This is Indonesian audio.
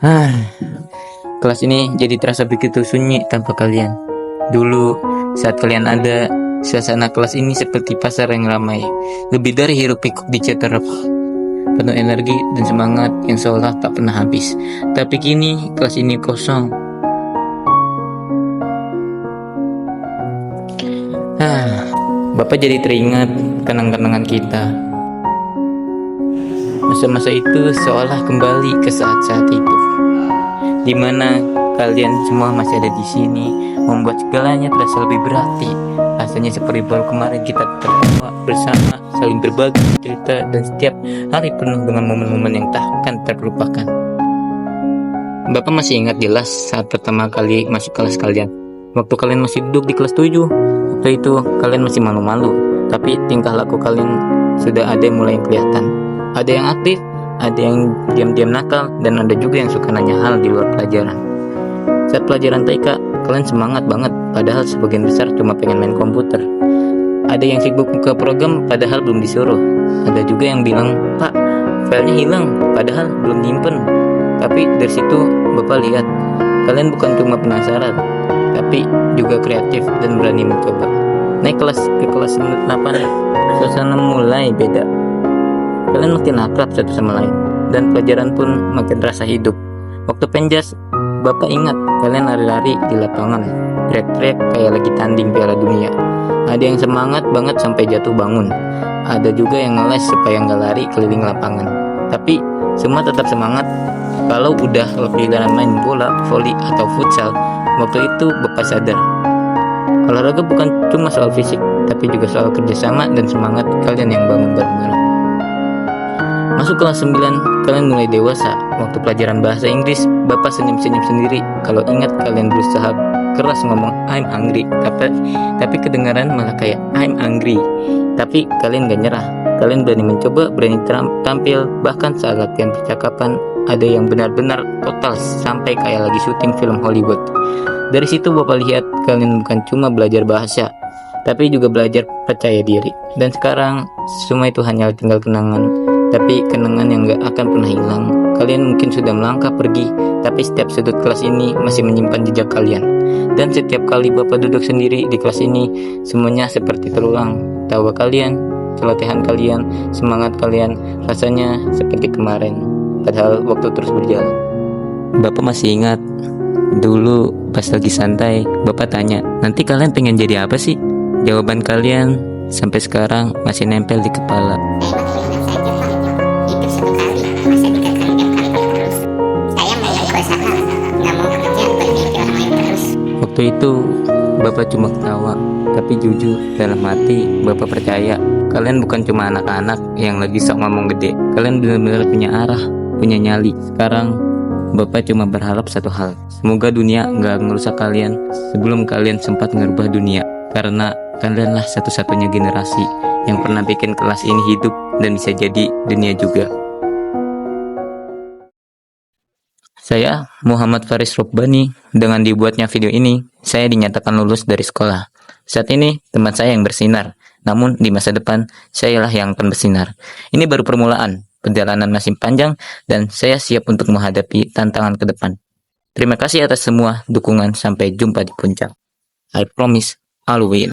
Ah, kelas ini jadi terasa begitu sunyi tanpa kalian. Dulu, saat kalian ada, suasana kelas ini seperti pasar yang ramai. Lebih dari hiruk pikuk di CTRP, penuh energi dan semangat yang seolah tak pernah habis. Tapi kini, kelas ini kosong. Bapak jadi teringat kenang-kenangan kita. Masa-masa itu seolah kembali ke saat-saat itu, di mana kalian semua masih ada di sini, membuat segalanya terasa lebih berarti. Rasanya seperti baru kemarin kita tertawa bersama, saling berbagi cerita, dan setiap hari penuh dengan momen-momen yang takkan terlupakan. Bapak masih ingat jelas saat pertama kali masuk kelas kalian. Waktu kalian masih duduk di kelas 7, waktu itu kalian masih malu-malu, tapi tingkah laku kalian sudah ada yang mulai kelihatan. Ada yang aktif, ada yang diam-diam nakal, dan ada juga yang suka nanya hal di luar pelajaran. Saat pelajaran TK, kalian semangat banget, padahal sebagian besar cuma pengen main komputer. Ada yang sibuk buka program, padahal belum disuruh. Ada juga yang bilang, "Pak, filenya hilang, padahal belum nyimpen." Tapi dari situ, Bapak lihat, kalian bukan cuma penasaran, tapi juga kreatif dan berani mencoba. Naik kelas ke kelas 8, suasana mulai beda. Kalian makin akrab satu sama lain, dan pelajaran pun makin terasa hidup. Waktu penjas, Bapak ingat kalian lari-lari di lapangan, teriak-teriak kayak lagi tanding Piala Dunia. Ada yang semangat banget sampai jatuh bangun. Ada juga yang ngeles supaya nggak lari keliling lapangan. Tapi semua tetap semangat. Kalau udah giliran main bola, voli, atau futsal, waktu itu Bapak sadar, olahraga bukan cuma soal fisik, tapi juga soal kerjasama dan semangat kalian yang bangun bareng-bareng. Masuk kelas 9, kalian mulai dewasa. Waktu pelajaran bahasa Inggris, Bapak senyum-senyum sendiri kalau ingat kalian berusaha keras ngomong I'm hungry, tapi kedengaran malah kayak I'm angry. Tapi kalian gak nyerah. Kalian berani mencoba, berani tampil, bahkan saat latihan percakapan ada yang benar-benar total sampai kayak lagi syuting film Hollywood. Dari situ Bapak lihat kalian bukan cuma belajar bahasa, tapi juga belajar percaya diri. Dan sekarang semua itu hanya tinggal kenangan, tapi kenangan yang gak akan pernah hilang. Kalian mungkin sudah melangkah pergi, tapi setiap sudut kelas ini masih menyimpan jejak kalian. Dan setiap kali Bapak duduk sendiri di kelas ini, semuanya seperti terulang. Tawa kalian, celotehan kalian, semangat kalian, rasanya seperti kemarin, padahal waktu terus berjalan. Bapak masih ingat dulu pas lagi santai, Bapak tanya, nanti kalian pengen jadi apa sih? Jawaban kalian sampai sekarang masih nempel di kepala. Waktu itu Bapak cuma ketawa, tapi jujur dalam hati Bapak percaya kalian bukan cuma anak-anak yang lagi sok ngomong gede. Kalian benar-benar punya arah, punya nyali. Sekarang Bapak cuma berharap satu hal, semoga dunia gak ngerusak kalian sebelum kalian sempat ngerubah dunia. Karena kalianlah satu-satunya generasi yang pernah bikin kelas ini hidup dan bisa jadi dunia juga. Saya Muhammad Faris Rukbani. Dengan dibuatnya video ini, saya dinyatakan lulus dari sekolah. Saat ini teman saya yang bersinar, namun di masa depan sayalah yang akan bersinar. Ini baru permulaan, perjalanan masih panjang dan saya siap untuk menghadapi tantangan ke depan. Terima kasih atas semua dukungan, sampai jumpa di puncak. I promise I'll win.